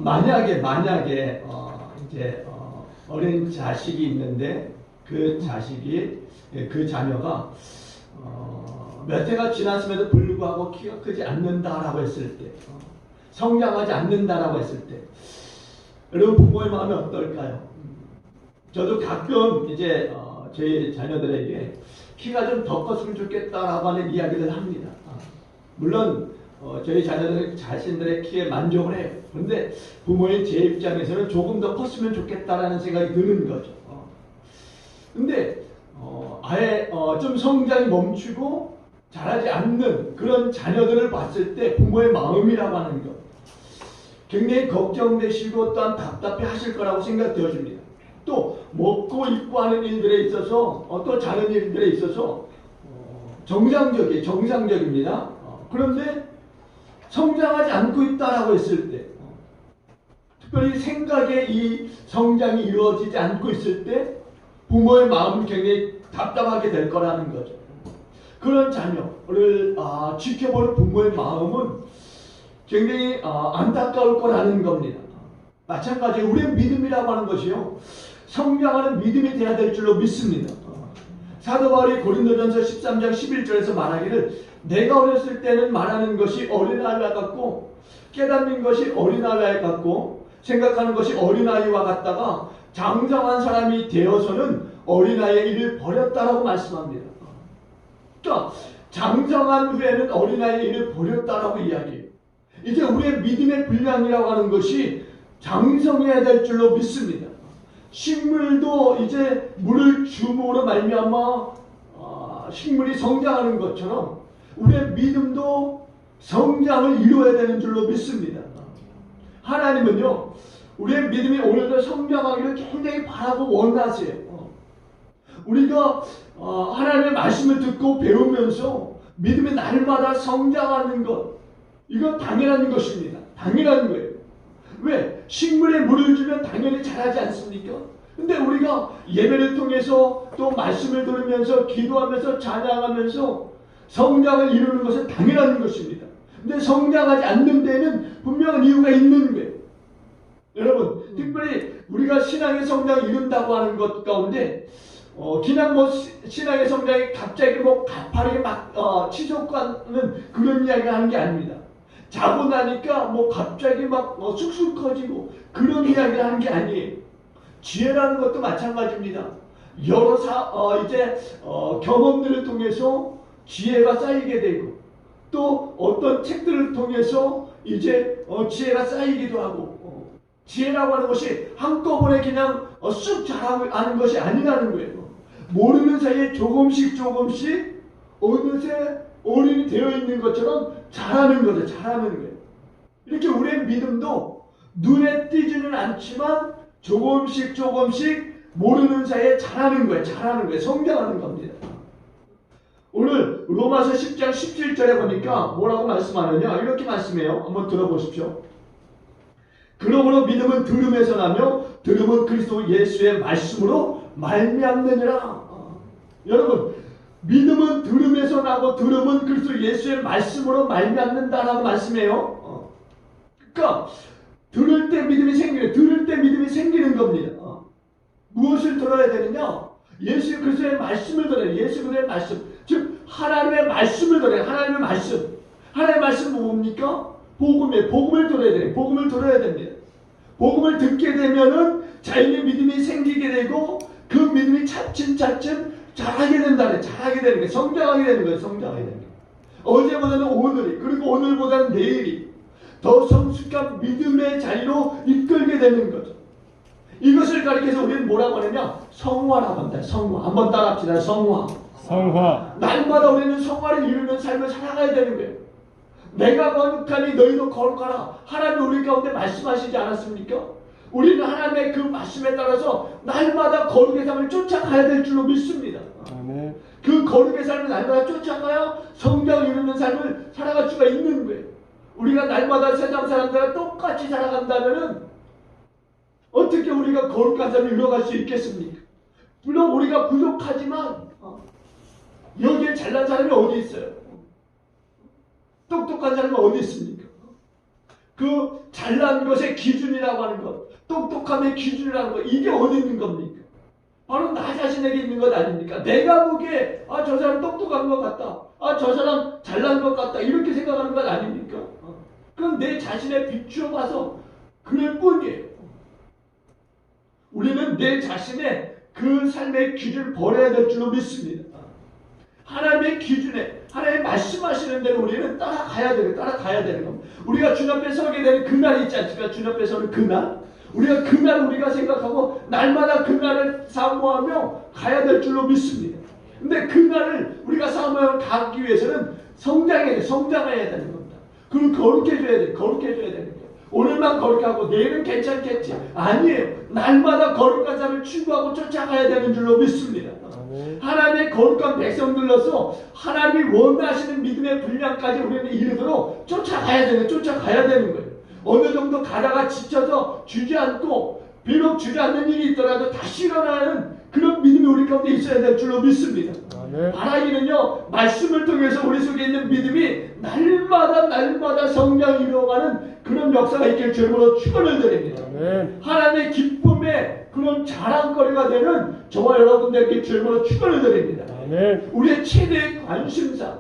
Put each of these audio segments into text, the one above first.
만약에 이제 어린 자식이 있는데 그 자식이 그 자녀가 몇 해가 지났음에도 불구하고 키가 크지 않는다라고 했을 때, 성장하지 않는다라고 했을 때, 여러분 부모의 마음이 어떨까요? 저도 가끔 이제 저희 자녀들에게 키가 좀 더 컸으면 좋겠다라고 하는 이야기를 합니다. 물론 저희 자녀들 자신들의 키에 만족을 해요. 그런데 부모인 제 입장에서는 조금 더 컸으면 좋겠다라는 생각이 드는 거죠. 근데 아예 좀 성장이 멈추고 자라지 않는 그런 자녀들을 봤을 때 부모의 마음이라고 하는 것 굉장히 걱정되시고 또한 답답해 하실 거라고 생각되어집니다. 또 먹고 입고 하는 일들에 있어서 또 자는 일들에 있어서 정상적입니다. 그런데 성장하지 않고 있다라고 했을 때, 특별히 생각의 이 성장이 이루어지지 않고 있을 때 부모의 마음은 굉장히 답답하게 될 거라는 거죠. 그런 자녀를 지켜보는 부모의 마음은 굉장히 안타까울 거라는 겁니다. 마찬가지로 우리의 믿음이라고 하는 것이요, 성장하는 믿음이 되어야 될 줄로 믿습니다. 사도 바울이 고린도전서 13장 11절에서 말하기를 내가 어렸을 때는 말하는 것이 어린아이와 같고 깨닫는 것이 어린아이와 같고 생각하는 것이 어린아이와 같다가 장성한 사람이 되어서는 어린아이의 일을 버렸다라고 말씀합니다. 그러니까 장성한 후에는 어린아이의 일을 버렸다라고 이야기해요. 이제 우리의 믿음의 분량이라고 하는 것이 장성해야 될 줄로 믿습니다. 식물도 이제 물을 줌으로 말미암아 식물이 성장하는 것처럼 우리의 믿음도 성장을 이루어야 되는 줄로 믿습니다. 하나님은요, 우리의 믿음이 오늘도 성장하기를 굉장히 바라고 원하세요. 우리가 하나님의 말씀을 듣고 배우면서 믿음이 날마다 성장하는 것, 이건 당연한 것입니다. 당연한 거예요. 왜? 식물에 물을 주면 당연히 자라지 않습니까? 근데 우리가 예배를 통해서 또 말씀을 들으면서 기도하면서 찬양하면서 성장을 이루는 것은 당연한 것입니다. 근데 성장하지 않는 데에는 분명한 이유가 있는 거예요. 여러분, 특별히 우리가 신앙의 성장을 이룬다고 하는 것 가운데 그냥 신앙의 성장이 갑자기 가파르게 치솟는 그런 이야기를 하는 게 아닙니다. 자고 나니까 갑자기 쑥쑥 커지고 그런 이야기를 하는 게 아니에요. 지혜라는 것도 마찬가지입니다. 여러 경험들을 통해서 지혜가 쌓이게 되고 또 어떤 책들을 통해서 이제 지혜가 쌓이기도 하고 지혜라고 하는 것이 한꺼번에 그냥 쑥 자라는 것이 아니라는 거예요. 모르는 사이에 조금씩 어느새 어른이 되어 있는 것처럼 자라는 거죠. 자라는 거예요. 이렇게 우리의 믿음도 눈에 띄지는 않지만 조금씩 모르는 사이에 자라는 거예요. 성장하는 겁니다. 오늘 로마서 10장 17절에 보니까 뭐라고 말씀하느냐, 이렇게 말씀해요. 한번 들어보십시오. 그러므로 믿음은 들음에서 나며 들음은 그리스도 예수의 말씀으로 말미암느니라. 여러분, 믿음은 들음에서 나고 들음은 그리스도 예수의 말씀으로 말미암는다라고 말씀해요. 그러니까 들을 때 믿음이 생기는 겁니다. 무엇을 들어야 되느냐? 예수 그리스도의 말씀을 들어야 돼요. 예수 그리스도의 말씀, 즉 하나님의 말씀을 들어야 돼요. 하나님의 말씀은 뭡니까? 복음을 들어야 돼요. 복음을 들어야 됩니다. 복음을 듣게 되면은 자연의 믿음이 생기게 되고 그 믿음이 차츰 자라게 된다네. 자라게 되는 거예요. 성장하게 되는 거예요. 성장하게 되는 거예요. 어제보다는 오늘이, 그리고 오늘보다는 내일이 더 성숙한 믿음의 자리로 이끌게 되는 거죠. 이것을 가리켜서 우리는 뭐라고 하느냐? 성화라고 한다. 성화. 한번 따라합시다. 성화. 날마다 우리는 성화를 이루는 삶을 살아가야 되는 거예요. 내가 거룩하니 너희도 거룩하라. 하나님 우리 가운데 말씀하시지 않았습니까? 우리는 하나님의 그 말씀에 따라서 날마다 거룩의 삶을 쫓아가야 될 줄로 믿습니다. 아멘. 그 거룩의 삶을 날마다 쫓아가야 성장을 이루는 삶을 살아갈 수가 있는 거예요. 우리가 날마다 세상 사람들과 똑같이 살아간다면은 어떻게 우리가 거룩한 삶을 이루어갈 수 있겠습니까? 물론 우리가 부족하지만 여기에 잘난 사람이 어디 있어요? 똑똑한 사람이 어디 있습니까? 그 잘난 것의 기준이라고 하는 것, 똑똑함의 기준이라는 것, 이게 어디 있는 겁니까? 바로 나 자신에게 있는 것 아닙니까? 내가 보기에 저 사람 똑똑한 것 같다, 저 사람 잘난 것 같다, 이렇게 생각하는 것 아닙니까? 그건 내 자신에 비추어 봐서 그럴 뿐이에요. 우리는 내 자신의 그 삶의 기준을 버려야 될 줄로 믿습니다. 하나님의 기준에, 하나님 말씀하시는 대로 우리는 따라가야 되는 겁니다. 우리가 주님 앞에 서게 되는 그날이 있지 않습니까? 주님 앞에 서는 그날. 우리가 그날 우리가 생각하고 날마다 그날을 사모하며 가야 될 줄로 믿습니다. 근데 그날을 우리가 사모하며 가기 위해서는 성장해야 되는 겁니다. 그리고 거룩해져야 되는 거예요. 오늘만 거룩하고 내일은 괜찮겠지. 아니에요. 날마다 거룩한 삶을 추구하고 쫓아가야 되는 줄로 믿습니다. 하나님의 거룩한 백성들로서 하나님이 원하시는 믿음의 분량까지 우리는 이르도록 쫓아가야 되는 거예요. 어느 정도 가다가 지쳐서 주저앉고 비록 주저앉는 일이 있더라도 다시 일어나는 그런 믿음이 우리 가운데 있어야 될 줄로 믿습니다. 바라기는요, 말씀을 통해서 우리 속에 있는 믿음이 날마다 성장이 이루어가는 그런 역사가 있길 주님으로 축원을 드립니다. 하나님의 기쁨의 그런 자랑거리가 되는 저와 여러분들께 주님으로 축원을 드립니다. 우리의 최대의 관심사.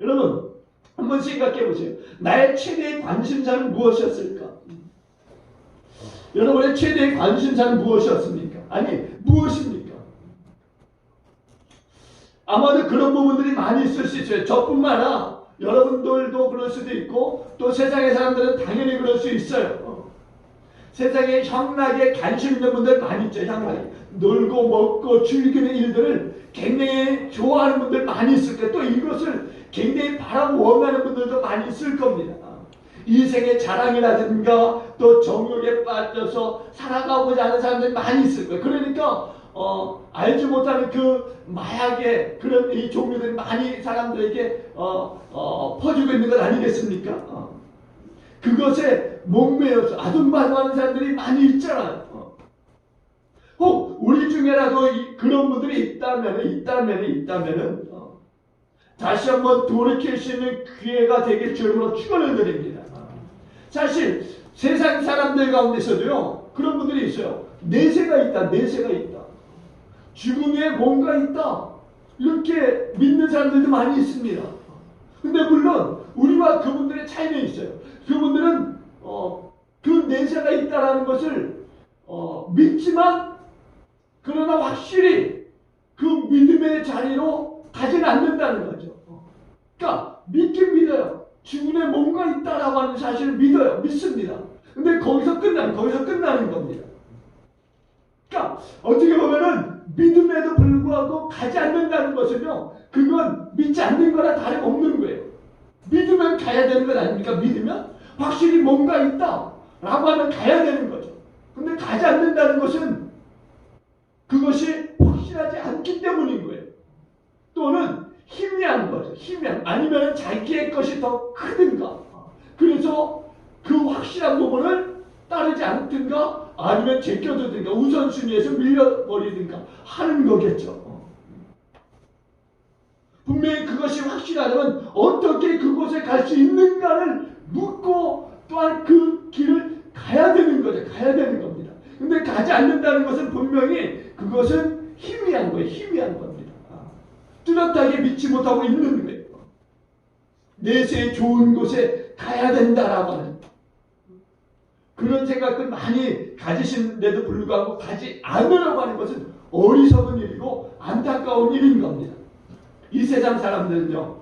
여러분 한번 생각해 보세요. 나의 최대의 관심사는 무엇이었을까? 여러분의 최대의 관심사는 무엇이었습니까? 아니, 무엇입니까? 아마도 그런 부분들이 많이 있을 수 있어요. 저뿐만 아니라 여러분들도 그럴 수도 있고 또 세상의 사람들은 당연히 그럴 수 있어요. 세상에 향락에 관심 있는 분들 많이 있죠. 향락에 놀고 먹고 즐기는 일들을 굉장히 좋아하는 분들 많이 있을 거예요. 또 이것을 굉장히 바라고 원하는 분들도 많이 있을 겁니다. 인생의 자랑이라든가 또 정욕에 빠져서 살아가고자 하는 사람들이 많이 있을 거예요. 그러니까 알지 못하는 그 마약의 그런 이 종류들이 많이 사람들에게 퍼지고 있는 것 아니겠습니까? 그것에 목매여서 아둥바둥하는 사람들이 많이 있잖아요. 혹 우리 중에라도 그런 분들이 있다면은 다시 한번 돌이킬 수 있는 기회가 되길 주님으로 축원을 드립니다. 사실 세상 사람들 가운데서도요 그런 분들이 있어요. 내세가 있다. 죽음 위에 뭔가 있다. 이렇게 믿는 사람들도 많이 있습니다. 근데 물론 우리와 그분들의 차이는 있어요. 그분들은 그 내세가 있다라는 것을 믿지만 그러나 확실히 그 믿음의 자리로 가지는 않는다는 거죠. 그러니까 믿긴 믿어요. 죽음에 뭔가 있다라고 하는 사실을 믿습니다. 근데 거기서 끝나는 겁니다. 그러니까 어떻게 보면은 믿음에도 불구하고 가지 않는다는 것은요, 그건 믿지 않는 거나 다름없는 거예요. 믿으면 가야 되는 것 아닙니까? 믿으면 확실히 뭔가 있다 라고 하면 가야 되는 거죠. 근데 가지 않는다는 것은 그것이 확실하지 않기 때문인 거예요. 또는 희미한 거죠. 아니면 자기의 것이 더 크든가, 그래서 그 확실한 부분을 따르지 않든가 아니면 제껴두든가 우선순위에서 밀려버리든가 하는 거겠죠. 분명히 그것이 확실하다면 어떻게 그곳에 갈 수 있는가를 묻고 또한 그 길을 가야 되는 겁니다. 근데 가지 않는다는 것은 분명히 그것은 희미한 겁니다. 뚜렷하게 믿지 못하고 있는 거예요. 내세의 좋은 곳에 가야 된다라고 하는 그런 생각을 많이 가지신데도 불구하고 가지 않으려고 하는 것은 어리석은 일이고 안타까운 일인 겁니다. 이 세상 사람들은요,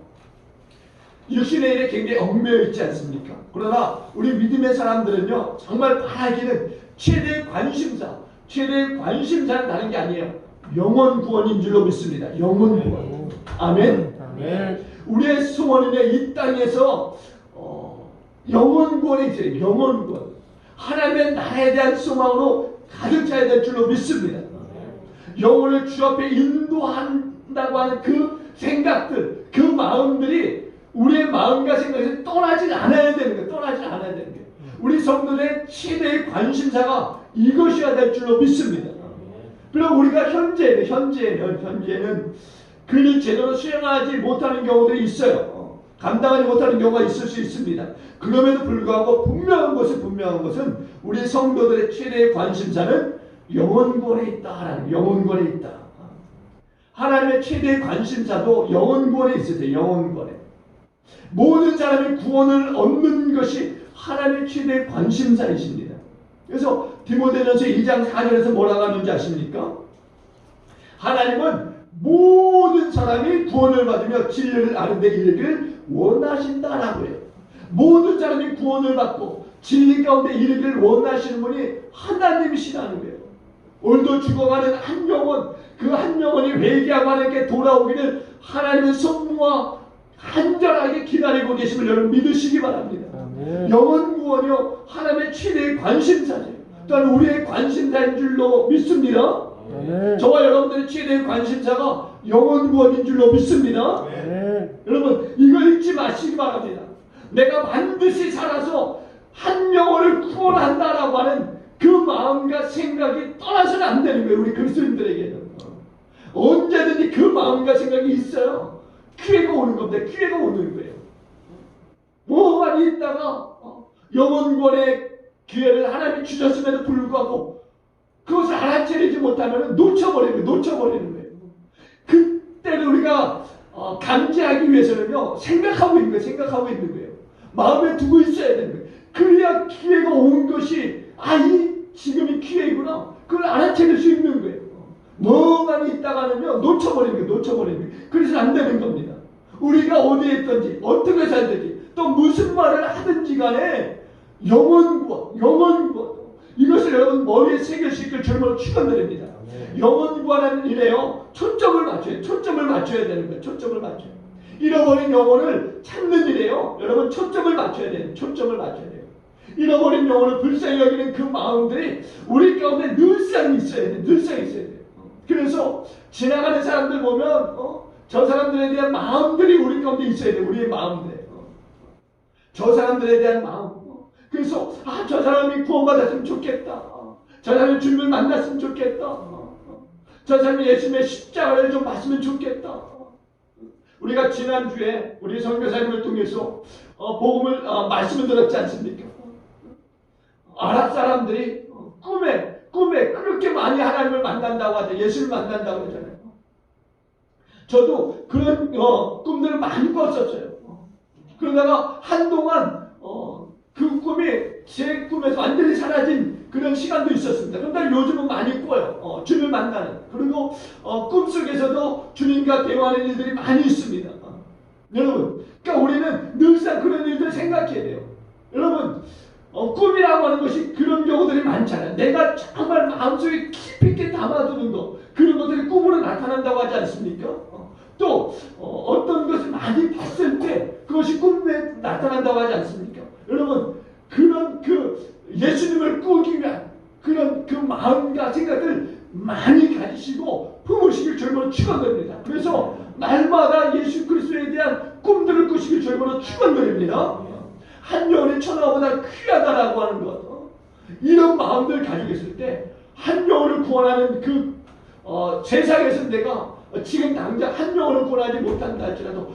육신의 일에 굉장히 얽매여 있지 않습니까? 그러나 우리 믿음의 사람들은요, 정말 바라기는 최대의 관심사는 다른 게 아니에요. 영원 구원인 줄로 믿습니다. 영원 구원. 아멘. 우리의 소원은요, 이 땅에서 영원 구원이 있어요. 영원 구원. 하나님의 나라에 대한 소망으로 가득 차야 될 줄로 믿습니다. 영혼을 주 앞에 인도한다고 하는 그 생각들, 그 마음들이 우리의 마음과 생각에서 떠나지 않아야 되는 거예요. 우리 성도의 최대의 관심사가 이것이어야 될 줄로 믿습니다. 그리고 우리가 현재는 그를 제대로 수행하지 못하는 경우들이 있어요. 감당하지 못하는 경우가 있을 수 있습니다. 그럼에도 불구하고 분명한 것은 우리 성도들의 최대의 관심사는 영혼구원에 있다라는, 영혼구원에 있다. 하나님의 최대의 관심사도 영혼구원에 있으세요. 영혼구원에. 모든 사람이 구원을 얻는 것이 하나님의 최대의 관심사이십니다. 그래서 디모데전서 2장 4절에서 뭐라고 하는지 아십니까? 하나님은 모든 사람이 구원을 받으며 진리를 아는 데 이르기를 원하신다라고 해요. 모든 사람이 구원을 받고 진리 가운데 이르기를 원하시는 분이 하나님이시라는 거예요. 오늘도 죽어가는 한 영혼, 그 한 영혼이 회개하고 하나님께 돌아오기를 하나님의 성부와 간절하게 기다리고 계심을 여러분 믿으시기 바랍니다. 영혼 구원이요 하나님의 최대의 관심사죠. 또한 우리의 관심사인 줄로 믿습니다. 저와 여러분들의 최대의 관심사가 영혼 구원인 줄로 믿습니다. 여러분 이걸 잊지 마시기 바랍니다. 내가 반드시 살아서 한 영혼을 구원한다라고 하는 그 마음과 생각이 떠나서는 안 되는 거예요. 우리 그리스도인들에게는 언제든지 그 마음과 생각이 있어요. 기회가 오는 겁니다. 기회가 오는 거예요. 뭐만 있다가 영혼권의 기회를 하나님이 주셨음에도 불구하고 그것을 알아채리지 못하면 놓쳐버리는 거예요. 그때는 우리가 감지하기 위해서는요 생각하고 있는 거예요. 마음에 두고 있어야 되는 거예요. 그래야 기회가 온 것이 지금이 기회이구나. 그걸 알아채릴 수 있는 거예요. 뭐만 있다가는요 놓쳐버리는 거예요. 그래서 안 되는 겁니다. 우리가 어디에 있든지 어떻게 살든지 또 무슨 말을 하든지 간에 영혼구원 이것을 여러분 머리에 새겨시킬 줄로 축원드립니다. 영혼구원하는 일에요 초점을 맞춰야 되는 거예요. 초점을 맞춰요. 잃어버린 영혼을 찾는 일에요 여러분 초점을 맞춰야 돼요. 잃어버린 영혼을 불쌍히 여기는 그 마음들이 우리 가운데 늘상 있어야 돼요. 그래서 지나가는 사람들 보면 저 사람들에 대한 마음들이 우리 가운데 있어야 돼요. 우리의 마음들. 저 사람들에 대한 마음. 그래서 저 사람이 구원받았으면 좋겠다. 저 사람이 주님을 만났으면 좋겠다. 저 사람이 예수님의 십자가를 좀 봤으면 좋겠다. 우리가 지난주에 우리 선교사님을 통해서 복음을 말씀을 들었지 않습니까? 아랍 사람들이 꿈에 그렇게 많이 하나님을 만난다고 하죠. 예수를 만난다고 하잖아요. 저도 그런 꿈들을 많이 꿨었어요. 그러다가 한동안 그 꿈이 제 꿈에서 완전히 사라진 그런 시간도 있었습니다. 그런데 요즘은 많이 꿔요. 주님을 만나는. 그리고 꿈속에서도 주님과 대화하는 일들이 많이 있습니다. 여러분, 그러니까 우리는 늘상 그런 일들을 생각해야 돼요. 여러분, 꿈이라고 하는 것이 그런 경우들이 많잖아요. 내가 정말 마음속에 깊이 있게 담아두는 것, 그런 것들이 꿈으로 나타난다고 하지 않습니까? 또 어떤 것을 많이 봤을 때 그것이 꿈에 나타난다고 하지 않습니까? 여러분 그런 예수님을 꾸기 위한 그런 그 마음과 생각을 많이 가지시고 품으시길 주님으로 축원드립니다. 그래서 날마다 예수 그리스도에 대한 꿈들을 꾸시길 주님으로 축원드립니다. 한 영혼이 천하보다 귀하다라고 하는 것, 이런 마음들을 가지고 있을 때 한 영혼을 구원하는 세상에서 내가 지금 당장 한 영혼을 구원하지 못한다 할지라도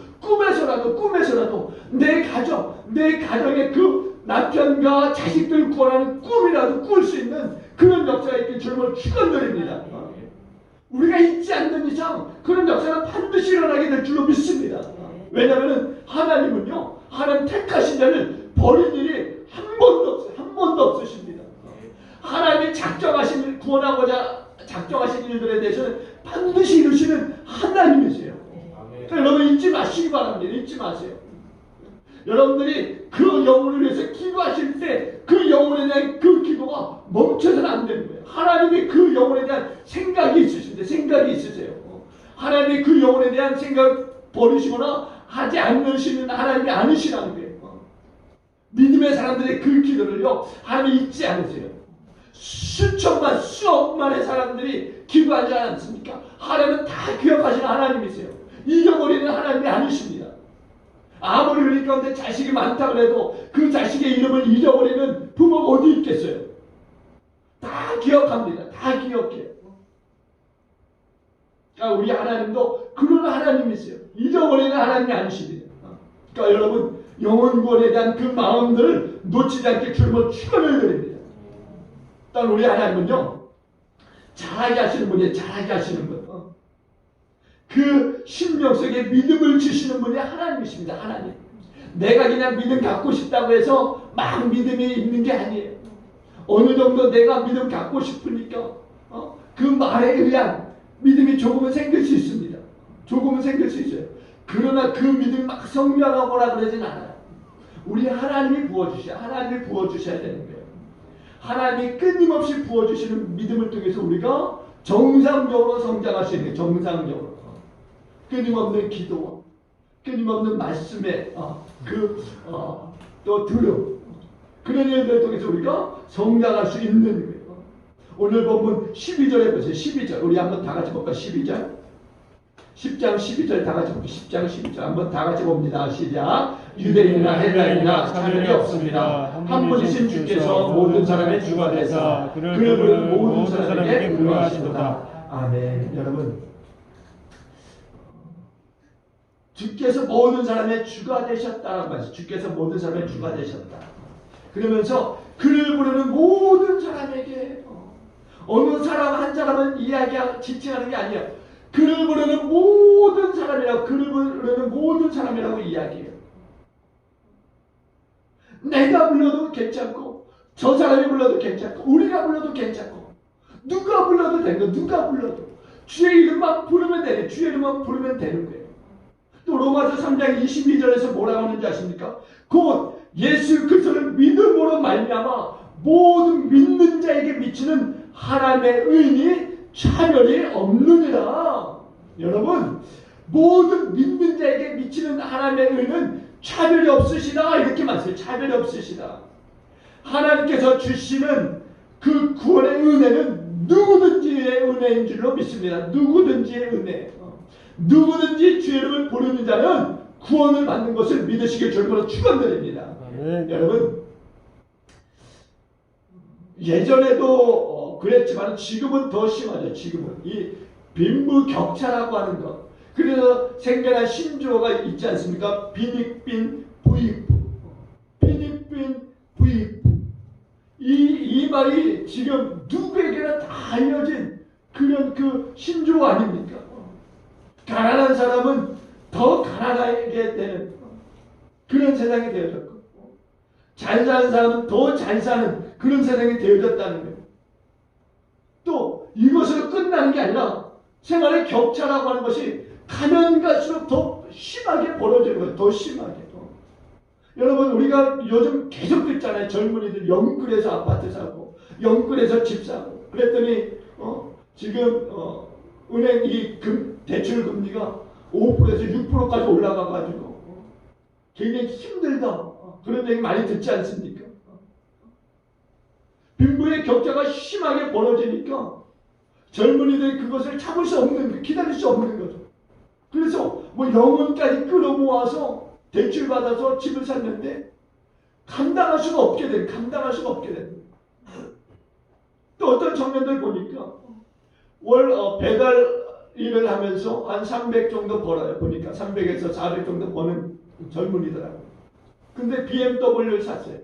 꿈에서라도 내 가정의 그 남편과 자식들 구원하는 꿈이라도 꿀 수 있는 그런 역사가 있길 주님을 축원드립니다. 우리가 잊지 않는 이상 그런 역사는 반드시 일어나게 될 줄로 믿습니다. 왜냐하면 하나님은요 하나님 택하신 자를 버린 일이 한 번도 없으십니다. 하나님이 구원하고자 작정하신 일들에 대해서는 반드시 이루시는 하나님이세요. 그러니까 여러분 잊지 마시기 바랍니다. 잊지 마세요. 여러분들이 그 영혼을 위해서 기도하실 때 그 영혼에 대한 그 기도가 멈춰서는 안 되는 거예요. 하나님이 그 영혼에 대한 생각이 있으세요. 하나님이 그 영혼에 대한 생각을 버리시거나 하지 않으시는 하나님이 아니시라는 거예요. 믿음의 사람들의 그 기도를요 하나님이 잊지 않으세요. 수천만 수억만의 사람들이 기도하지 않습니까? 하나님은 다 기억하시는 하나님이세요. 잊어버리는 하나님이 아니십니다. 아무리 우리 가운데 자식이 많다고 해도 그 자식의 이름을 잊어버리는 부모가 어디 있겠어요? 다 기억합니다. 다 기억해요. 그러니까 우리 하나님도 그런 하나님이세요. 잊어버리는 하나님이 아니십니다. 그러니까 여러분 영혼 구원에 대한 그 마음들을 놓치지 않게 주님은 축원을 드립니다. 일단 우리 하나님은요 잘하게 하시는 분이에요. 잘하게 하시는 분. 그 심령 속에 믿음을 주시는 분이 하나님이십니다. 하나님. 내가 그냥 믿음 갖고 싶다고 해서 막 믿음이 있는 게 아니에요. 어느 정도 내가 믿음 갖고 싶으니까 그 말에 의한 믿음이 조금은 생길 수 있습니다. 조금은 생길 수 있어요. 그러나 그 믿음이 막 성장하거나 그러진 않아요. 우리 하나님이 부어주셔야, 하나님이 부어주셔야 되는 거예요. 하나님이 끊임없이 부어주시는 믿음을 통해서 우리가 정상적으로 성장할 수 있는 거예요. 정상적으로. 끊임없는 기도와 끊임없는 말씀에 또 들음 그런 일들을 통해서 우리가 성장할 수 있는 거예요. 오늘 본문 12절에 보세요. 12절 우리 한번 다 같이 볼까요? 12절 10장 12절 다 같이 볼게요. 10장 12절 한번 다 같이 봅니다. 시작. 유대인이나 헬라인이나 차별이 없습니다. 한 분이신 주께서 모든 사람의 주가 되사 그를 부르는 모든 사람에게 불과하시도다. 아멘. 여러분 주께서 모든 사람의 주가 되셨다는 말이죠. 주께서 모든 사람의 주가 되셨다. 그러면서 그를 부르는 모든 사람에게 어느 사람 한 사람은 이야기하고 지칭하는 게 아니에요. 그를 부르는 모든 사람이라고 그를 부르는 모든 사람이라고 이야기해요. 내가 불러도 괜찮고 저 사람이 불러도 괜찮고 우리가 불러도 괜찮고 누가 불러도 되는 거 누가 불러도 주의 이름만 부르면 되네. 주의 이름만 부르면 되는 거예요. 또 로마서 3장 22절에서 뭐라고 하는지 아십니까? 곧 예수 그리스도를 믿음으로 말미암아 모든 믿는 자에게 미치는 하나님의 의인이 차별이 없느니라. 여러분 모든 믿는 자에게 미치는 하나님의 의인은 차별이 없으시다 이렇게 말씀해요. 차별이 없으시다. 하나님께서 주시는 그 구원의 은혜는 누구든지의 은혜인 줄로 믿습니다. 누구든지의 은혜. 누구든지 주의 이름을 부르는 자는 구원을 받는 것을 믿으시길 주님으로 축원드립니다. 여러분 예전에도 그랬지만 지금은 더 심하죠. 지금은 이 빈부격차라고 하는 것. 그래서 생겨난 신조어가 있지 않습니까? 빈익빈 부익부. 빈익빈 부익부. 이 말이 지금 누구에게나 다 알려진 그런 그 신조어 아닙니까? 가난한 사람은 더 가난하게 되는 그런 세상이 되어졌고 잘 사는 사람은 더 잘 사는 그런 세상이 되어졌다는 거예요. 또 이것으로 끝나는 게 아니라 생활의 격차라고 하는 것이 가면 갈수록 더 심하게 벌어지는 거예요. 더 심하게. 여러분 우리가 요즘 계속 듣잖아요. 젊은이들 영끌에서 아파트 사고 영끌에서 집 사고 그랬더니 지금 은행 이 대출 금리가 5%에서 6%까지 올라가가지고 굉장히 힘들다. 그런 얘기 많이 듣지 않습니까? 빈부의 격차가 심하게 벌어지니까 젊은이들이 그것을 참을 수 없는, 기다릴 수 없는 거죠. 그래서 뭐 영혼까지 끌어모아서 대출 받아서 집을 샀는데 감당할 수가 없게 된. 또 어떤 청년들 보니까 월 배달 일을 하면서 한 300 정도 벌어요. 보니까 300에서 400 정도 버는 젊은이더라고요. 근데 BMW를 샀어요.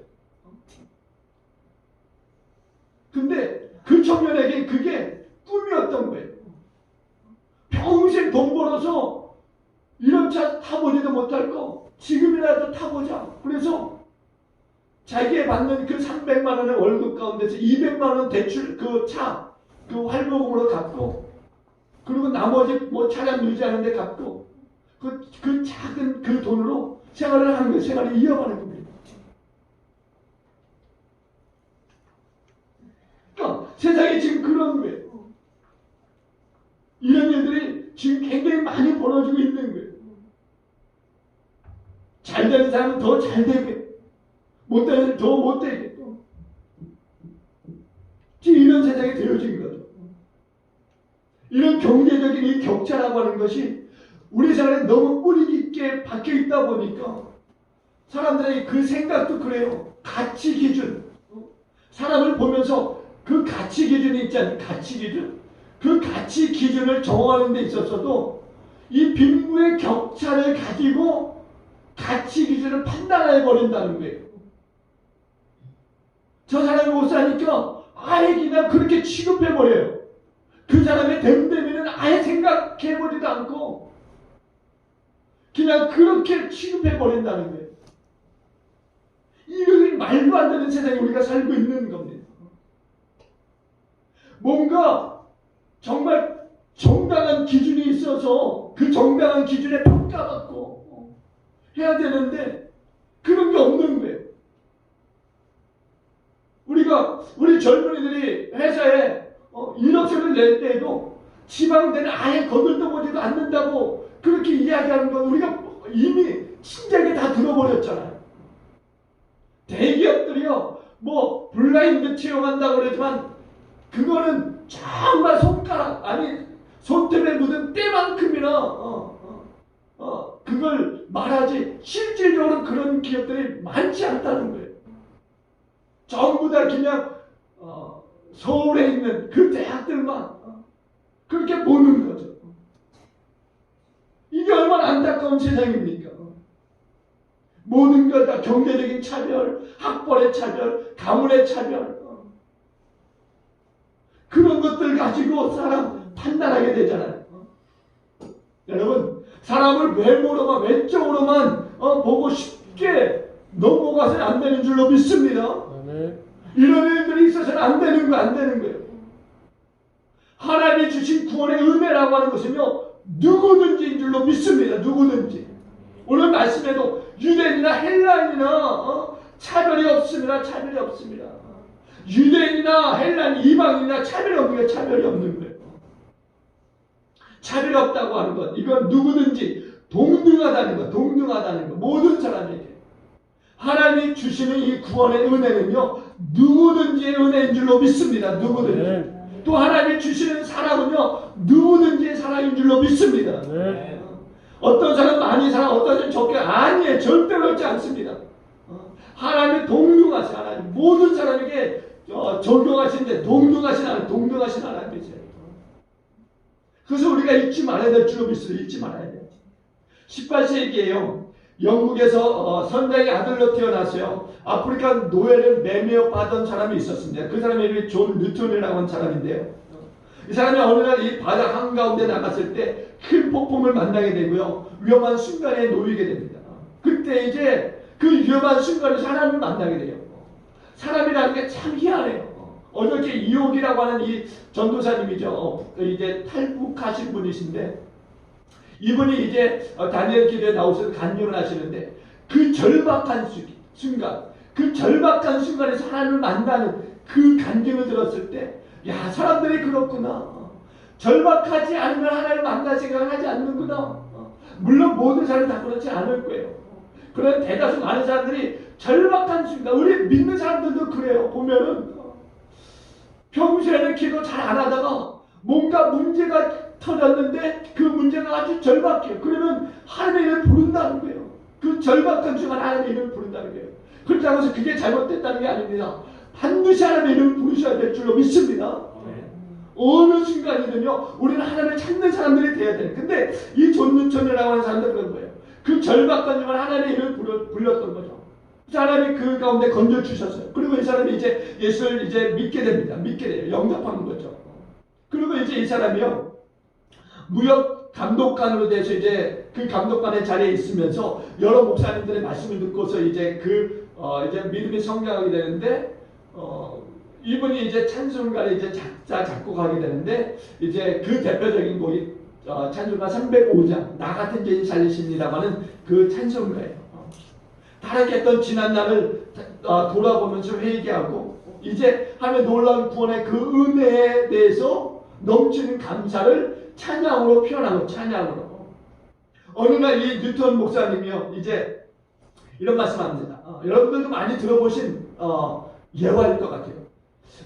근데 그 청년에게 그게 꿈이었던 거예요. 평생 돈 벌어서 이런 차 타보지도 못할 거 지금이라도 타보자. 그래서 자기가 받는 그 300만 원의 월급 가운데서 200만 원 대출 그 차 그 활보금으로 갚고 그리고 나머지 뭐 차량 유지하는 데 갚고 그 작은 그 돈으로 생활을 하는 거예요. 생활을 이어가는 겁니다. 그러니까 세상에 지금 그런 거예요. 이런 일들이 지금 굉장히 많이 벌어지고 있는 거예요. 잘 되는 사람은 더 잘 되게, 못 되는 사람은 더 못 되게. 지금 이런 세상이 되어진 거죠. 이런 경제적인 이 격차라고 하는 것이 우리 생활에 너무 뿌리 깊게 박혀 있다 보니까 사람들의 그 생각도 그래요. 가치 기준. 사람을 보면서 그 가치 기준이 있잖아요. 가치 기준. 그 가치 기준을 정하는 데 있어서도 이 빈부의 격차를 가지고 가치 기준을 판단해 버린다는 거예요. 저 사람이 못 사니까 아예 그냥 그렇게 취급해 버려요. 그 사람의 됨됨이는 아예 생각해 보지도 않고 그냥 그렇게 취급해 버린다는 거예요. 이런 말도 안 되는 세상에 우리가 살고 있는 겁니다. 뭔가 정말 정당한 기준이 있어서 그 정당한 기준에 평가받고 해야 되는데 그런 게 없는 거예요. 우리 젊은이들이 회사에 인력서를 낼 때에도 지방대는 아예 거들떠 보지도 않는다고 그렇게 이야기하는 건 우리가 이미 친절하게 다 들어버렸잖아요. 대기업들이요, 뭐 블라인드 채용한다고 그러지만 그거는 정말 손가락 아니 손톱에 묻은 때만큼이나 그걸 말하지 실질적으로 그런 기업들이 많지 않다는 거예요. 전부 다 그냥 서울에 있는 그 대학들만 그렇게 보는 거죠. 이게 얼마나 안타까운 세상입니까? 모든 것 다 경제적인 차별, 학벌의 차별, 가문의 차별 그런 것들 가지고 사람 판단하게 되잖아요. 여러분, 사람을 외모로만 외적으로만 보고 쉽게 넘어가서는 안 되는 줄로 믿습니다. 이런 일들이 있어서는 안 되는 거예요. 하나님이 주신 구원의 은혜라고 하는 것은요, 누구든지인 줄로 믿습니다. 누구든지. 오늘 말씀에도 유대인이나 헬라인이나 차별이 없습니다. 유대인이나 헬라인, 이방인이나 차별이 없는 거예요. 차별이 없다고 하는 것, 이건 누구든지 동등하다는 것, 모든 사람에게. 하나님이 주시는 이 구원의 은혜는요, 누구든지의 은혜인 줄로 믿습니다. 누구든지. 또 하나님이 주시는 사랑은요, 누구든지의 사랑인 줄로 믿습니다. 어떤 사람 많이 사랑, 어떤 사람 적게, 아니에요. 절대 그렇지 않습니다. 하나님이 동등하신 하나님, 모든 사람에게 존경하시는데 동등하신 하나님이세요. 그래서 우리가 잊지 말아야 될 줄로 믿습니다. 잊지 말아야 돼요. 18세기에요. 영국에서 선장의 아들로 태어났어요. 아프리카 노예를 매매받은 사람이 있었습니다. 그 사람의 이름이 존 뉴턴이라고 하는 사람인데요. 이 사람이 어느 날 이 바다 한가운데 나갔을 때 큰 폭풍을 만나게 되고요. 위험한 순간에 놓이게 됩니다. 그때 이제 그 위험한 순간에 사람을 만나게 돼요. 사람이라는 게 참 희한해요. 어저께 이옥이라고 하는 이 전도사님이죠. 이제 탈북하신 분이신데 이분이 이제 다니엘 기도에 나오셔서 간증을 하시는데 그 절박한 순간에 사람을 만나는 그 간증을 들었을 때, 야, 사람들이 그렇구나. 절박하지 않으면 하나님을 만날 생각을 하지 않는구나. 물론 모든 사람이 다 그렇지 않을 거예요. 그런 대다수 많은 사람들이 절박한 순간, 우리 믿는 사람들도 그래요. 보면은 평소에는 기도 잘 안 하다가 뭔가 문제가 터졌는데 그 문제가 아주 절박해요. 그러면 하나님의 이름을 부른다는 거예요. 그 절박한 순간 하나님의 이름을 부른다는 거예요. 그렇다고 해서 그게 잘못됐다는 게 아닙니다. 반드시 하나님의 이름을 부르셔야 될 줄로 믿습니다. 어느 순간이든요, 우리는 하나님을 찾는 사람들이 돼야 돼요. 근데 이 존누천이라고 하는 사람들은 그런 거예요. 그 절박한 순간 하나님의 이름을 불렀던 거죠. 하나님이 그 가운데 건져주셨어요. 그리고 이 사람이 이제 예수를 이제 믿게 됩니다. 믿게 돼요. 영접하는 거죠. 그리고 이제 이 사람이요, 무역 감독관으로 돼서 이제 그 감독관의 자리에 있으면서 여러 목사님들의 말씀을 듣고서 이제 이제 믿음이 성장하게 되는데, 이분이 이제 찬송가를 이제 작곡하게 되는데, 이제 그 대표적인 곡이 찬송가 305장 나 같은 죄인 살리십니다라고 하는 그 찬송가예요. 다르게 했던 지난 날을 돌아보면서 회개하고 이제 하나님의 놀라운 구원의 그 은혜에 대해서 넘치는 감사를 찬양으로 표현하고, 찬양으로. 어느 날 이 뉴턴 목사님이요, 이제 이런 말씀합니다. 여러분들도 많이 들어보신 예화일 것 같아요.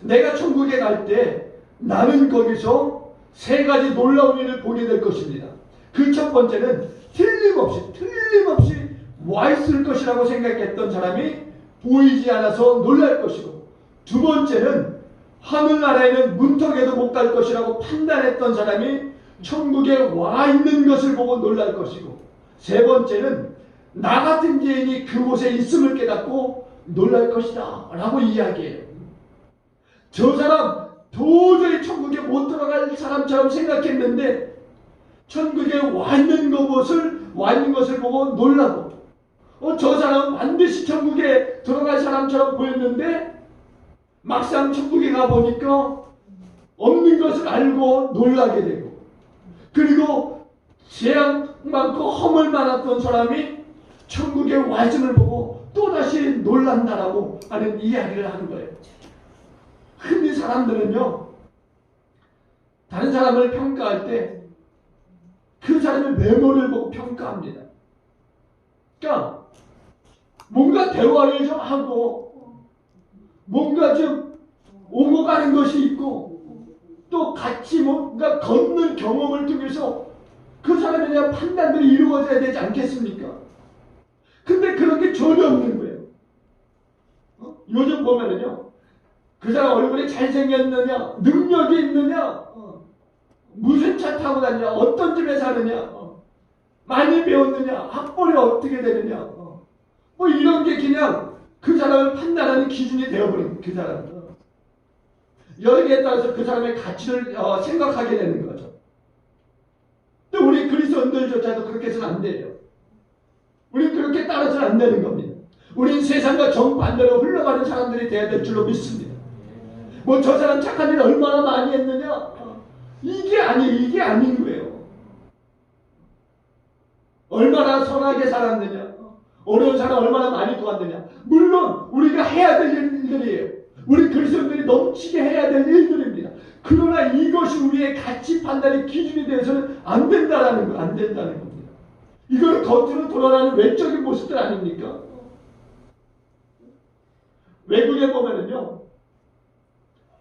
내가 천국에 갈 때 나는 거기서 세 가지 놀라운 일을 보게 될 것입니다. 그 첫 번째는 틀림없이 와 있을 것이라고 생각했던 사람이 보이지 않아서 놀랄 것이고, 두 번째는 하늘나라에는 문턱에도 못 갈 것이라고 판단했던 사람이 천국에 와 있는 것을 보고 놀랄 것이고, 세 번째는 나 같은 죄인이 그곳에 있음을 깨닫고 놀랄 것이다 라고 이야기해요. 저 사람 도저히 천국에 못 들어갈 사람처럼 생각했는데 천국에 와 있는 것을 보고 놀라고, 저 사람은 반드시 천국에 들어갈 사람처럼 보였는데 막상 천국에 가보니까 없는 것을 알고 놀라게 되고, 그리고 재앙 많고 허물 많았던 사람이 천국에 와 있음을 보고 또다시 놀란다라고 하는 이야기를 하는 거예요. 흔히 사람들은요, 다른 사람을 평가할 때 그 사람의 외모를 보고 평가합니다. 그러니까 뭔가 대화를 좀 하고 뭔가 좀 오고 가는 것이 있고 또 같이 뭔가 걷는 경험을 통해서 그 사람에 대한 판단들이 이루어져야 되지 않겠습니까? 근데 그런 게 전혀 없는 거예요. 요즘 보면은요, 그 사람 얼굴이 잘생겼느냐, 능력이 있느냐, 무슨 차 타고 다니냐, 어떤 집에 사느냐, 많이 배웠느냐, 학벌이 어떻게 되느냐, 뭐 이런 게 그냥 그 사람을 판단하는 기준이 되어버린 그 사람. 여기에 따라서 그 사람의 가치를 생각하게 되는 거죠. 또 우리 그리스도인들조차도 그렇게 해서는 안 돼요. 우리는 그렇게 따라서는 안 되는 겁니다. 우리는 세상과 정반대로 흘러가는 사람들이 되어야 될 줄로 믿습니다. 뭐 저 사람 착한 일 얼마나 많이 했느냐, 이게 아닌 거예요. 얼마나 선하게 살았느냐, 어려운 사람 얼마나 많이 도왔느냐. 물론 우리가 해야 될 일들이에요. 우리 그리스도인들이 넘치게 해야 될 일들입니다. 그러나 이것이 우리의 가치 판단의 기준이 되어서는 안 된다는 겁니다. 이걸 겉으로 드러나는 외적인 모습들 아닙니까? 외국에 보면은요,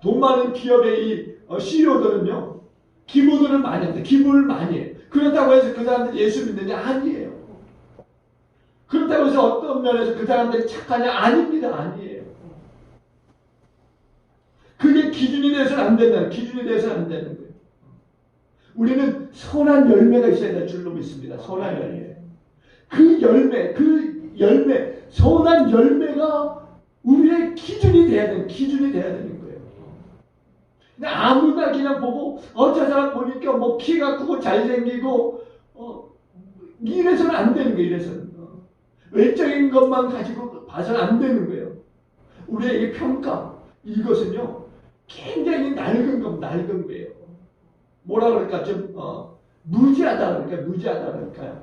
돈 많은 기업의 이 CEO들은요, 기부들을 많이 합니다. 기부를 많이 해요. 그렇다고 해서 그 사람들 예수 믿느냐? 아니에요. 그렇다고 해서 어떤 면에서 그 사람들이 착하냐? 아닙니다. 아니에요. 그게 기준이 돼서는 안 된다는, 기준이 돼서는 안 되는 거예요. 우리는 선한 열매가 있어야 될 줄로 믿습니다. 선한 열매. 그 열매, 선한 열매가 우리의 기준이 돼야 되는 거예요. 아무나 그냥 보고 저 사람 보니까 뭐 키가 크고 잘생기고 이래서는 안 되는 거예요. 이래서는 외적인 것만 가지고 봐서는 안 되는 거예요. 우리의 이 평가, 이것은요 굉장히 낡은 거예요. 뭐라 그럴까, 좀 무지하다 그럴까요?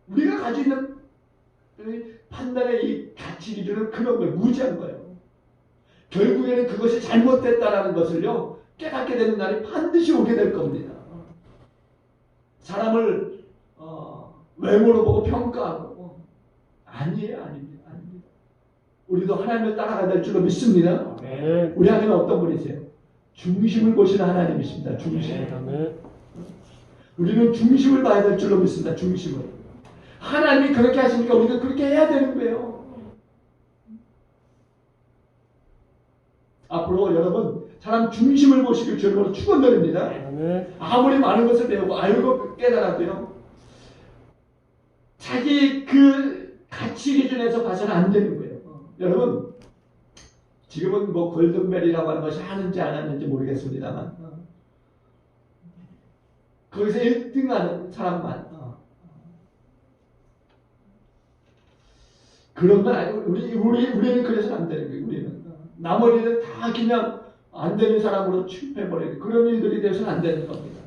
우리가 가지고 있는 판단의 이 가치 기준은 그런 거예요. 무지한 거예요. 결국에는 그것이 잘못됐다라는 것을요 깨닫게 되는 날이 반드시 오게 될 겁니다. 사람을 외모로 보고 평가하고 아닙니다. 우리도 하나님을 따라가야 될 줄로 믿습니다. 네. 우리 하나님은 어떤 분이세요? 중심을 보시는 하나님이십니다. 중심. 네. 우리는 중심을 봐야 될 줄로 믿습니다. 중심을. 하나님이 그렇게 하시니까 우리도 그렇게 해야 되는 거예요. 앞으로 여러분 사람 중심을 보시길 주님으로 축원드립니다. 아무리 많은 것을 배우고 알고 깨달아도요, 자기 그 가치 기준에서 봐서는 안 되는 거예요. 여러분 지금은 뭐 골든벨이라고 하는 것이 하는지 안 하는지 모르겠습니다만 거기서 1등하는 사람만 그런 건 아니고 우리는 그래서는 안 되는 거예요. 우리는 나머지는 다 그냥 안 되는 사람으로 취급해버리는 그런 일들이 돼서는 안 되는 겁니다.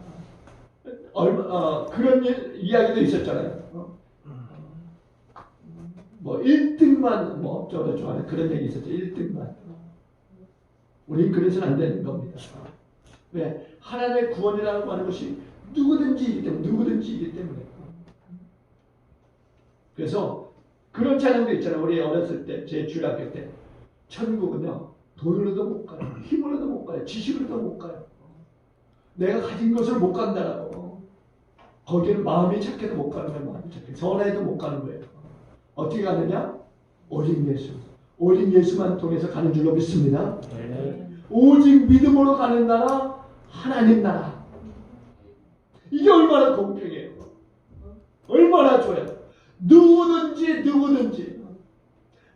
그런 이야기도 있었잖아요. 뭐 1등만 뭐 저거 좋아하는 그런 얘기 있었죠. 1등만. 우리는 그래서는 안 되는 겁니다. 왜? 하나님의 구원이라고 하는 것이 누구든지이기 때문에. 그래서 그런 찬양도 있잖아요. 우리 어렸을 때, 제 주일학교 때. 천국은요, 돈으로도 못 가요. 힘으로도 못 가요. 지식으로도 못 가요. 내가 가진 것을 못 간다라고. 거기는 마음이 착해도 못 가는 거예요. 마음이 착해. 선해도 못 가는 거예요. 어떻게 가느냐? 오직 예수. 오직 예수만 통해서 가는 줄로 믿습니다. 네. 오직 믿음으로 가는 나라, 하나님 나라. 이게 얼마나 공평해요. 얼마나 좋아요. 누구든지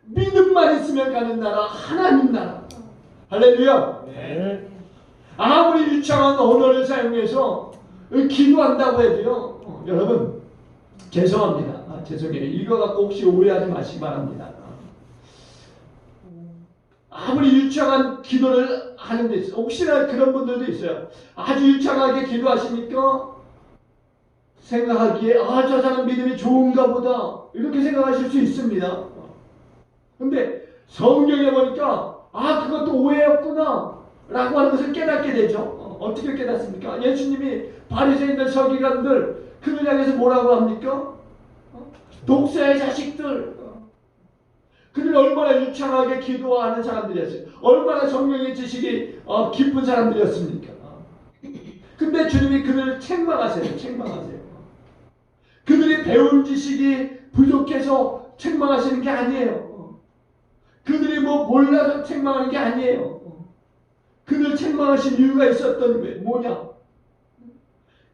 믿음만 있으면 가는 나라 하나님 나라. 할렐루야. 네. 아무리 유창한 언어를 사용해서 기도한다고 해도요, 여러분 죄송합니다. 죄송해요. 이거 갖고 혹시 오해하지 마시기 바랍니다. 아무리 유창한 기도를 하는데 혹시나 그런 분들도 있어요. 아주 유창하게 기도하시니까 생각하기에 저 사람 믿음이 좋은가 보다 이렇게 생각하실 수 있습니다. 근데 성경에 보니까 그것도 오해였구나 라고 하는 것을 깨닫게 되죠. 어떻게 깨닫습니까? 예수님이 바리새인들 서기관들 그들 향해서 뭐라고 합니까? 독사의 자식들. 그들 얼마나 유창하게 기도하는 사람들이었어요. 얼마나 성경의 지식이 깊은 사람들이었습니까? 근데 주님이 그들을 책망하세요. 그들이 배운 지식이 부족해서 책망하시는 게 아니에요. 그들이 몰라서 책망하는 게 아니에요. 그들 책망하신 이유가 있었던 거예요. 뭐냐?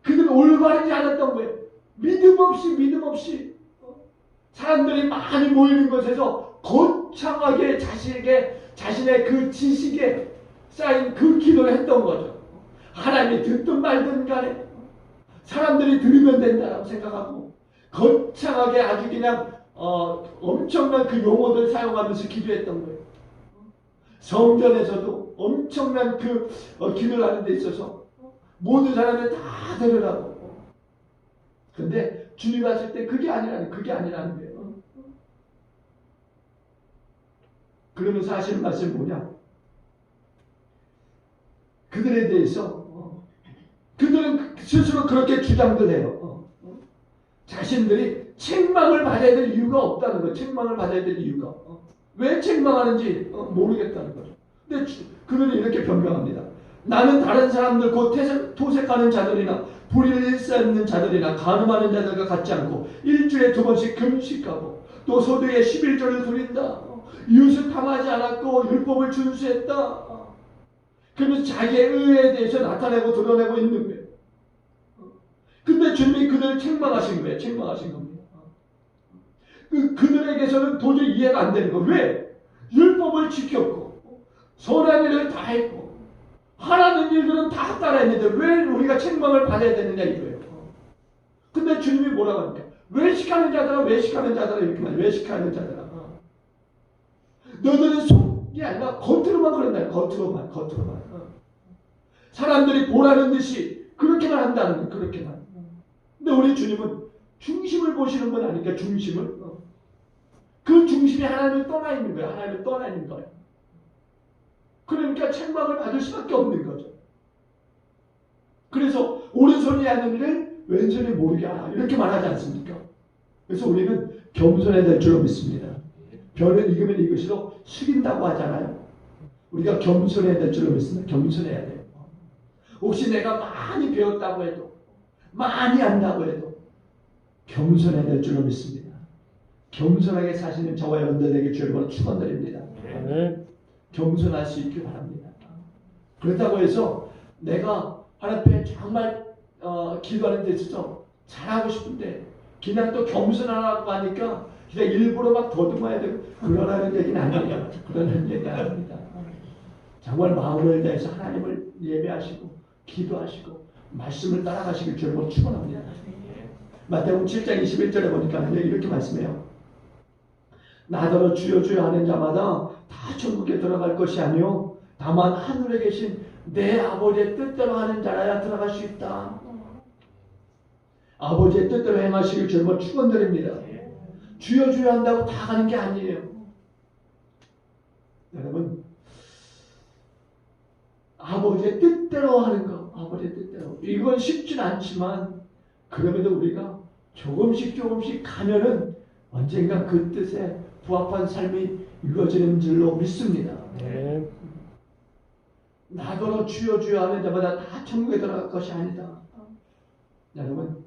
그들은 올바르지 않았던 거예요. 믿음 없이 사람들이 많이 모이는 곳에서 거창하게 자신의 그 지식에 쌓인 그 기도를 했던 거죠. 하나님이 듣든 말든 간에 사람들이 들으면 된다고 생각하고 거창하게 아주 그냥 엄청난 그 용어들 사용하면서 기도했던 거예요. 성전에서도 엄청난 그 기도를 하는 데 있어서 모든 사람들 다 들으라고. 근데 주님 봤을 때 그게 아니라는 거예요. 그러면서 하시는 말씀이 뭐냐? 그들에 대해서 그들은 스스로 그렇게 주장들 해요. 자신들이 책망을 받아야 될 이유가 없다는 거예요. 책망을 받아야 될 이유가. 왜 책망하는지 모르겠다는 거죠. 근데 그들은 이렇게 변명합니다. 나는 다른 사람들 곧 토색하는 자들이나 불의를 일삼는 자들이나 간음하는 자들과 같지 않고 일주일에 2번씩 금식하고 또 소득의 11조를 드린다. 이웃을 탐하지 않았고 율법을 준수했다. 그러면서 자기의 의에 대해서 나타내고 드러내고 있는 거예요. 근데 주님이 그들을 책망하신 거예요. 책망하신 겁니다. 그들에게서는 도저히 이해가 안 되는 거예요. 왜? 율법을 지켰고 선한 일을 다 했고 하라는 일들은 다 따라했는데 왜 우리가 책망을 받아야 되느냐 이거예요. 근데 주님이 뭐라고 합니까? 외식하는 자들아 이렇게 말해요. 외식하는 자들아. 너희들은 속이 아니라 겉으로만 그런다. 겉으로만. 사람들이 보라는 듯이 그렇게만 한다는 거예요. 그렇게만. 근데 우리 주님은 중심을 보시는 분 아니까 중심을. 그 중심이 하나님을 떠나 있는 거예요. 그러니까 책망을 받을 수밖에 없는 거죠. 그래서 오른손이 하는 일을 왼손이 모르게 하라. 이렇게 말하지 않습니까? 그래서 우리는 겸손해야 될 줄로 믿습니다. 벼는 익으면 익을수록 숙인다고 하잖아요. 우리가 겸손해야 될 줄로 믿습니다. 겸손해야 돼요. 혹시 내가 많이 배웠다고 해도 많이 안다고 해도 겸손해야 될 줄로 믿습니다. 겸손하게 사시는 저와 여러분들 되게 주님으로 축원드립니다. 겸손할 수 있길 바랍니다. 그렇다고 해서 내가 하나님 앞에 정말 기도하는 데 있어서 잘하고 싶은데 그냥 또 겸손하라고 하니까 그냥 일부러 막 더듬어야 되고 그러라는 얘기는 아니에요. 그러는 얘기 아닙니다. 정말 마음을 다해서 하나님을 예배하시고 기도하시고 말씀을 따라가시길 주님으로 축원합니다. 마태복음 7장 21절에 보니까 이렇게 말씀해요. 나더러 주여 주여 하는 자마다 다 천국에 들어갈 것이 아니요 다만 하늘에 계신 내 아버지의 뜻대로 하는 자라야 들어갈 수 있다. 아버지의 뜻대로 행하시길 주님으로 축원드립니다. 주여 주여 한다고 다 가는 게 아니에요. 여러분 아버지의 뜻대로 하는 거, 아버지의 뜻대로. 이건 쉽진 않지만 그럼에도 우리가 조금씩 가면은 언젠가 그 뜻에 부합한 삶이 이루어지는 줄로 믿습니다. 나더러 주여 주여 하는 자마다 다 천국에 들어갈 것이 아니다. 여러분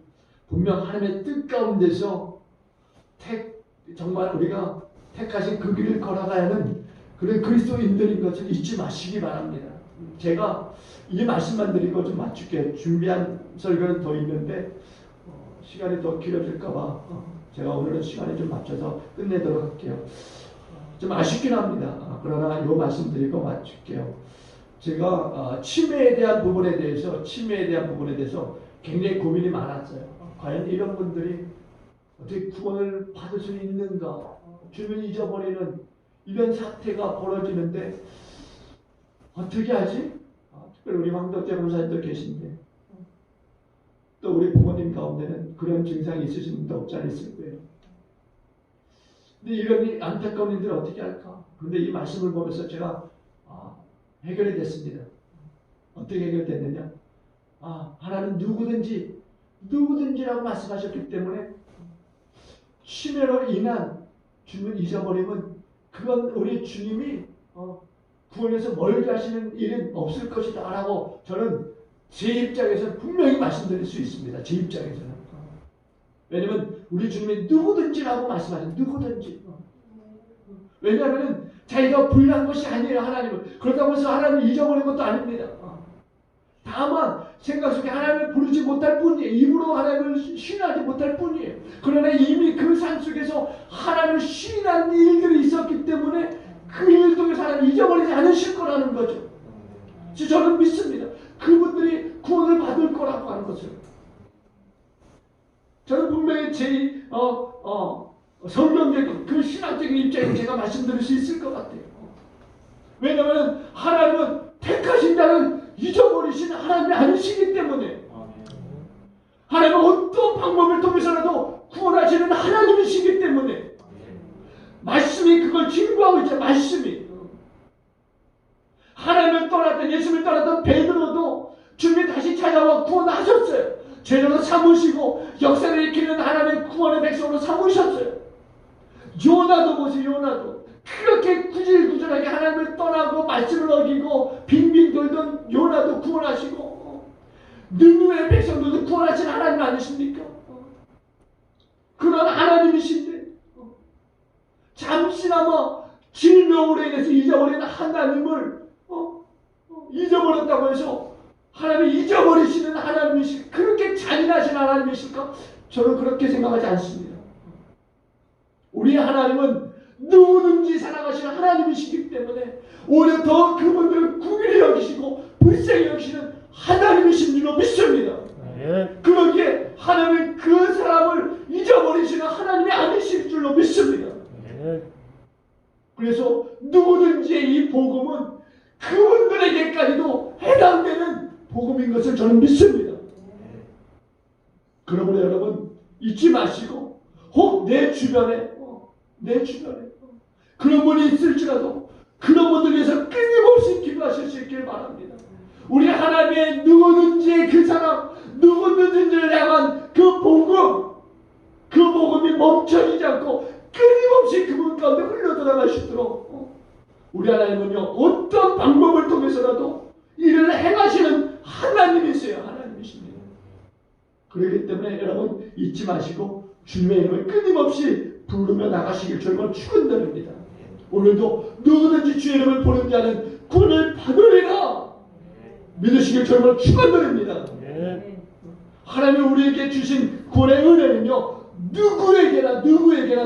분명 하나님의 뜻 가운데서 정말 우리가 택하신 그 길을 걸어가야 하는 그런 그리스도인들인 것을 잊지 마시기 바랍니다. 제가 이 말씀만 드리고 좀 맞출게요. 준비한 설교는 더 있는데 시간이 더 길어질까 봐 제가 오늘은 시간에 좀 맞춰서 끝내도록 할게요. 좀 아쉽긴 합니다. 그러나 이 말씀 드리고 마칠게요. 제가 치매에 대한 부분에 대해서 굉장히 고민이 많았어요. 과연 이런 분들이 어떻게 구원을 받을 수 있는가? 주변 잊어버리는 이런 사태가 벌어지는데 어떻게 하지? 특별히 우리 황덕재 목사님도 계신데 또 우리 부모님 가운데는 그런 증상이 있으신 분도 없지 않을 거예요. 근데 이런 안타까운 일들을 어떻게 할까? 그런데 이 말씀을 보면서 제가 해결이 됐습니다. 어떻게 해결됐느냐? 하나님 누구든지라고 말씀하셨기 때문에 치매로 인한 주님 잊어버림은 그건 우리 주님이 구원에서 멀게 하시는 일은 없을 것이다 라고 저는 제 입장에서는 분명히 말씀드릴 수 있습니다. 제 입장에서는. 왜냐면 우리 주님이 누구든지라고 말씀하시는 누구든지. 왜냐하면 자기가 불난 것이 아니에요. 하나님은. 그렇다고 해서 하나님을 잊어버린 것도 아닙니다. 다만 생각 속에 하나님을 부르지 못할 뿐이에요. 입으로 하나님을 신하지 못할 뿐이에요. 그러나 이미 그 산속에서 하나님을 신한 일들이 있었기 때문에 그 일 통해서 하나님 잊어버리지 않으실 거라는 거죠. 저는 믿습니다. 그분들이 구원을 받을 거라고 하는 것을. 저는 분명히 제 성경적인 그 신학적인 입장에서 제가 말씀드릴 수 있을 것 같아요. 왜냐하면 하나님은 택하신 자는 잊어버리신 하나님이 아니시기 때문에 하나님은 어떤 방법을 통해서라도 구원하시는 하나님이시기 때문에 말씀이 그걸 증거하고 있죠. 말씀이 하나님을 떠났던 예수를 떠났던 베드로도 주님이 다시 찾아와 구원하셨어요. 죄로도 삼으시고 역사를 일으키는 하나님의 구원의 백성으로 삼으셨어요. 요나도 보세요. 요나도 그렇게 구질구질하게 하나님을 떠나고 말씀을 어기고 빙빙 돌던 요나도 구원하시고 느느웨 백성들도 구원하신 하나님 아니십니까? 그런 하나님이신데 잠시나마 질병으로 인해서 잊어버린 하나님을 잊어버렸다고 해서 하나님이 잊어버리시는 하나님이실까? 그렇게 잔인하신 하나님이실까? 저는 그렇게 생각하지 않습니다. 우리 하나님은 누구든지 사랑하시는 하나님이시기 때문에 오히려 더 그분들을 긍휼히 여기시고 불쌍히 여기시는 하나님이신 줄로 믿습니다. 그러기에 하나님은 그 사람을 잊어버리시는 하나님이 아니실 줄로 믿습니다. 그래서 누구든지 이 복음은 그분들에게까지도 해당되는 복음인 것을 저는 믿습니다. 그러므로 여러분 잊지 마시고 혹 내 주변에 그런 분이 있을지라도 그런 분들 위해서 끊임없이 기도하실 수 있길 바랍니다. 우리 하나님의 누구든지 그 사람 누구든지를 향한 그 복음이 멈춰지지 않고 끊임없이 그분 가운데 흘러들어갈 수 있도록 우리 하나님은요 어떤 방법을 통해서라도 이를 행하시는 하나님이세요. 하나님이십니다. 그렇기 때문에 여러분 잊지 마시고 주님의 이름을 끊임없이 부르며 나가시길 저희는 축원드립니다. 오늘도 누구든지 주의 이름을 부르는 자는 구원을 받으리라 믿으시길 저희는 축원드립니다. 하나님이 우리에게 주신 구원의 은혜는요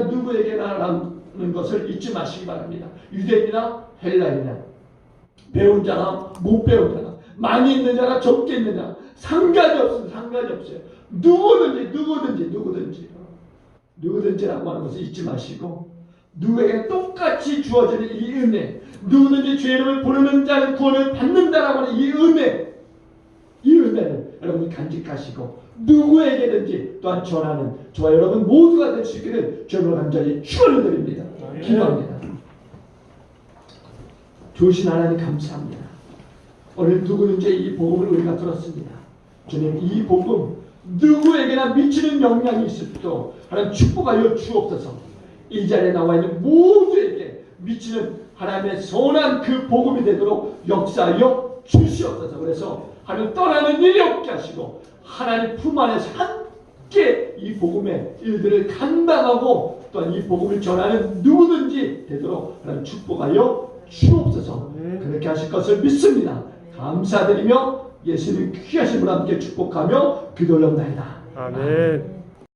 누구에게나라는 것을 잊지 마시기 바랍니다. 유대인이나 헬라인이나 배운 자나 못 배운 자나 많이 있는 자나 적게 있는 자나 상관이 없어요. 누구든지라고 하는 것을 잊지 마시고 누구에게 똑같이 주어지는 이 은혜, 누구든지 주의 이름을 부르는 자는 구원을 받는다라고 하는 이 은혜를 여러분이 간직하시고 누구에게든지 또한 전하는 저와 여러분 모두가 될 수 있기를 주님을 간절히 축원을 드립니다. 기도합니다. 좋으신 하나님 감사합니다. 오늘 누구든지 이 복음을 우리가 들었습니다. 주님 이 복음 누구에게나 미치는 영향이 있을 때 하나님 축복하여 주옵소서. 이 자리에 나와 있는 모두에게 미치는 하나님의 선한 그 복음이 되도록 역사하여 주시옵소서. 그래서 하나님 떠나는 일이 없게 하시고 하나님 품 안에서 함께 이 복음의 일들을 감당하고 또한 이 복음을 전하는 누구든지 되도록 하나님 축복하여 주옵소서. 그렇게 하실 것을 믿습니다. 감사드리며 예수님 귀하신 분 함께 축복하며 기도를 올려옵나이다. 아멘.